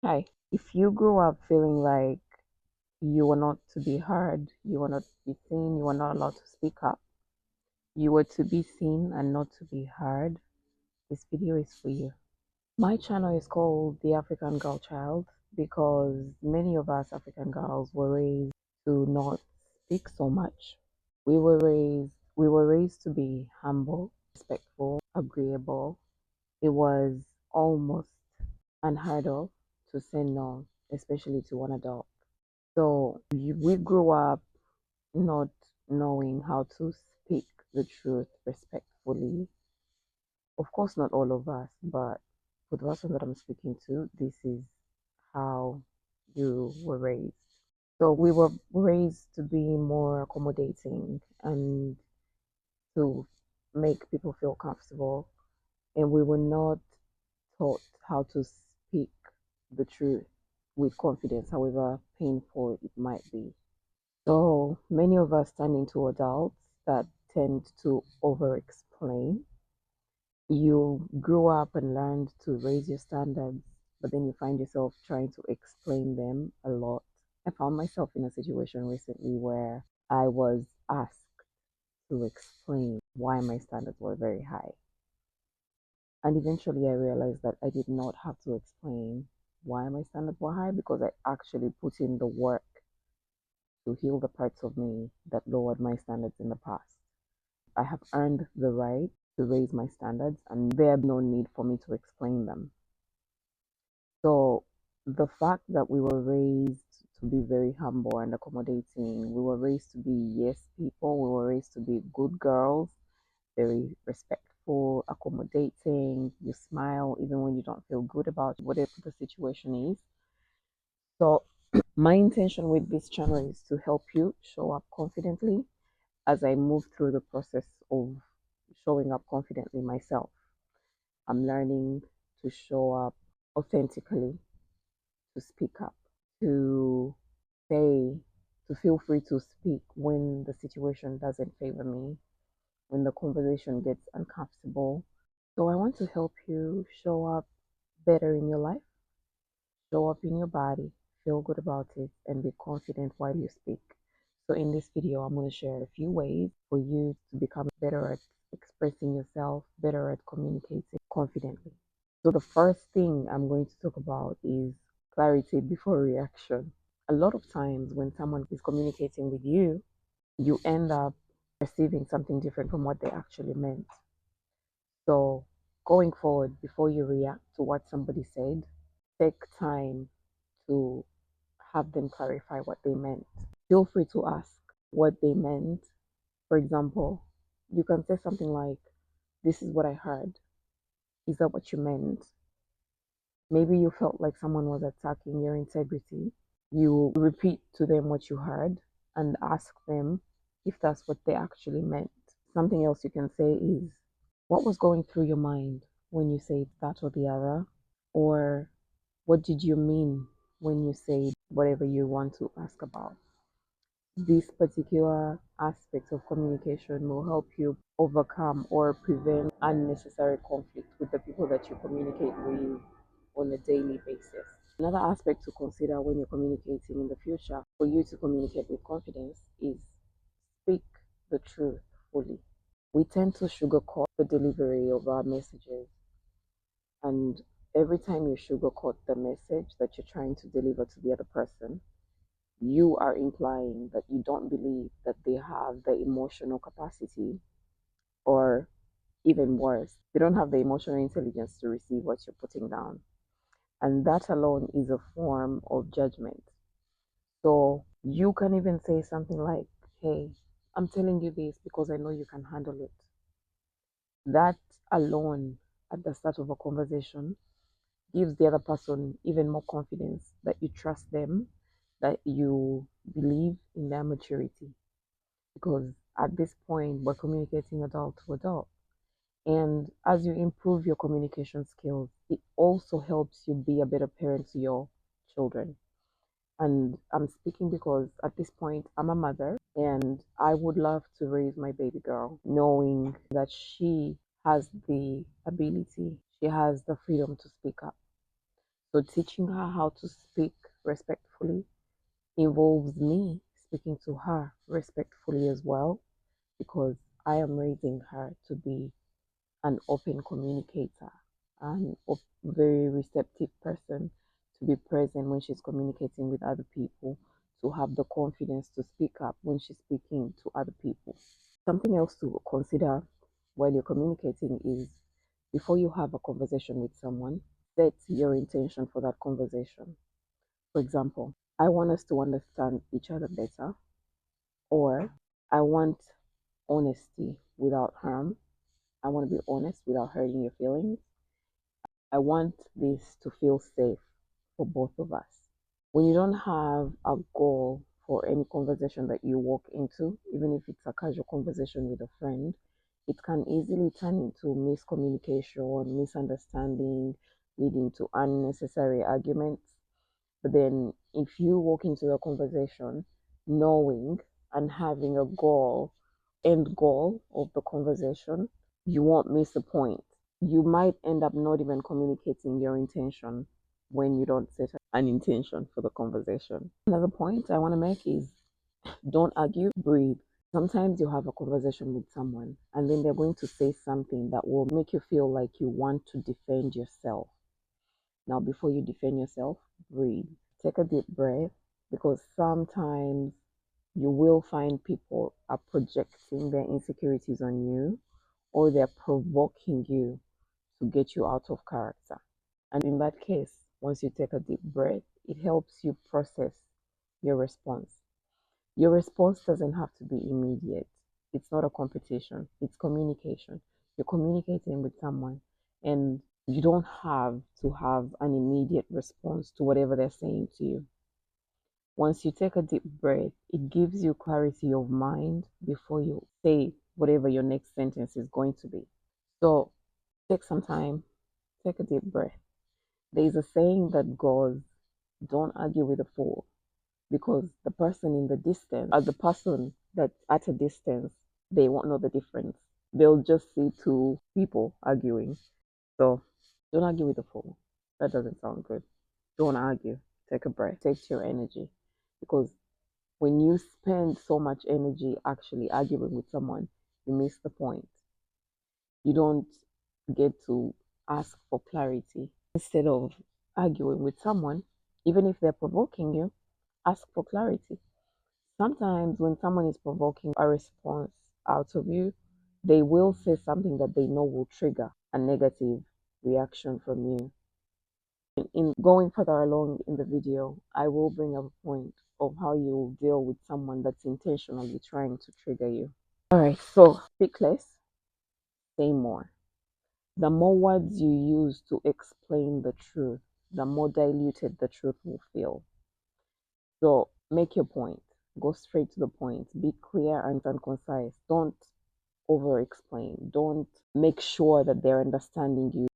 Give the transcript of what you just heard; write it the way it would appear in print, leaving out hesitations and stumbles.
Hi. If you grew up feeling like you were not to be heard, you were not to be seen, you were not allowed to speak up, you were to be seen and not to be heard, this video is for you. My channel is called The African Girl Child because many of us African girls were raised to not speak so much. We were raised to be humble, respectful, agreeable. It was almost unheard of to say no, especially to an adult. So we grew up not knowing how to speak the truth respectfully. Of course, not all of us, but for the person that I'm speaking to, this is how you were raised. So we were raised to be more accommodating and to make people feel comfortable, and we were not taught how to speak the truth with confidence, however painful it might be. So many of us turn into adults that tend to over explain. You grew up and learned to raise your standards, but then you find yourself trying to explain them a lot. I found myself in a situation recently where I was asked to explain why my standards were very high. And eventually I realized that I did not have to explain why my standards were high because I actually put in the work to heal the parts of me that lowered my standards in the past. I have earned the right to raise my standards, and there's no need for me to explain them. So, the fact that we were raised to be very humble and accommodating, we were raised to be yes people, we were raised to be good girls, very respectful, accommodating, you smile even when you don't feel good about whatever the situation is. So, my intention with this channel is to help you show up confidently as I move through the process of showing up confidently myself. I'm learning to show up authentically, to speak up, to say, to feel free to speak when the situation doesn't favor me, when the conversation gets uncomfortable. So I want to help you show up better in your life, show up in your body, feel good about it, and be confident while you speak. So in this video, I'm going to share a few ways for you to become better at expressing yourself, better at communicating confidently. So the first thing I'm going to talk about is clarity before reaction. A lot of times when someone is communicating with you, you end up perceiving something different from what they actually meant. So going forward, before you react to what somebody said, take time to have them clarify what they meant. Feel free to ask what they meant. For example, you can say something like, "This is what I heard. Is that what you meant?" Maybe you felt like someone was attacking your integrity. You repeat to them what you heard and ask them if that's what they actually meant. Something else you can say is, "What was going through your mind when you said that or the other?" Or, "What did you mean when you said whatever you want to ask about?" This particular aspect of communication will help you overcome or prevent unnecessary conflict with the people that you communicate with on a daily basis. Another aspect to consider when you're communicating in the future for you to communicate with confidence is speak the truth fully. We tend to sugarcoat the delivery of our messages, and every time you sugarcoat the message that you're trying to deliver to the other person, you are implying that you don't believe that they have the emotional capacity, or even worse, they don't have the emotional intelligence to receive what you're putting down. And that alone is a form of judgment. So you can even say something like, "Hey, I'm telling you this because I know you can handle it." That alone, at the start of a conversation, gives the other person even more confidence that you trust them, that you believe in their maturity. Because at this point, we're communicating adult to adult. And as you improve your communication skills, it also helps you be a better parent to your children. And I'm speaking because at this point, I'm a mother and I would love to raise my baby girl knowing that she has the ability, she has the freedom to speak up. So teaching her how to speak respectfully involves me speaking to her respectfully as well, because I am raising her to be an open communicator, and a very receptive person, to be present when she's communicating with other people, to have the confidence to speak up when she's speaking to other people. Something else to consider while you're communicating is, before you have a conversation with someone, set your intention for that conversation. For example, I want us to understand each other better, or I want honesty without harm. I want to be honest without hurting your feelings. I want this to feel safe for both of us. When you don't have a goal for any conversation that you walk into, even if it's a casual conversation with a friend, it can easily turn into miscommunication, misunderstanding, leading to unnecessary arguments. But then, if you walk into the conversation knowing and having a goal, end goal of the conversation, you won't miss the point. You might end up not even communicating your intention when you don't set an intention for the conversation. Another point I want to make is, don't argue, breathe. Sometimes you have a conversation with someone and then they're going to say something that will make you feel like you want to defend yourself. Now, before you defend yourself, breathe. Take a deep breath, because sometimes you will find people are projecting their insecurities on you, or they're provoking you to get you out of character. And in that case, once you take a deep breath, it helps you process your response. Your response doesn't have to be immediate. It's not a competition, it's communication. You're communicating with someone, and you don't have to have an immediate response to whatever they're saying to you. Once you take a deep breath, it gives you clarity of mind before you say whatever your next sentence is going to be. So take some time, take a deep breath. There's a saying that goes, don't argue with a fool, because the person in the distance, or the person that's at a distance, they won't know the difference. They'll just see two people arguing. So don't argue with a fool. That doesn't sound good. Don't argue. Take a breath. Take your energy. Because when you spend so much energy actually arguing with someone, you miss the point. You don't get to ask for clarity. Instead of arguing with someone, even if they're provoking you, ask for clarity. Sometimes when someone is provoking a response out of you, they will say something that they know will trigger a negative reaction from you. In going further along in the video, I will bring up a point of how you deal with someone that's intentionally trying to trigger you. All right, so speak less, say more. The more words you use to explain the truth, the more diluted the truth will feel. So make your point. Go straight to the point. Be clear and concise. Don't over explain. Don't make sure that they're understanding you.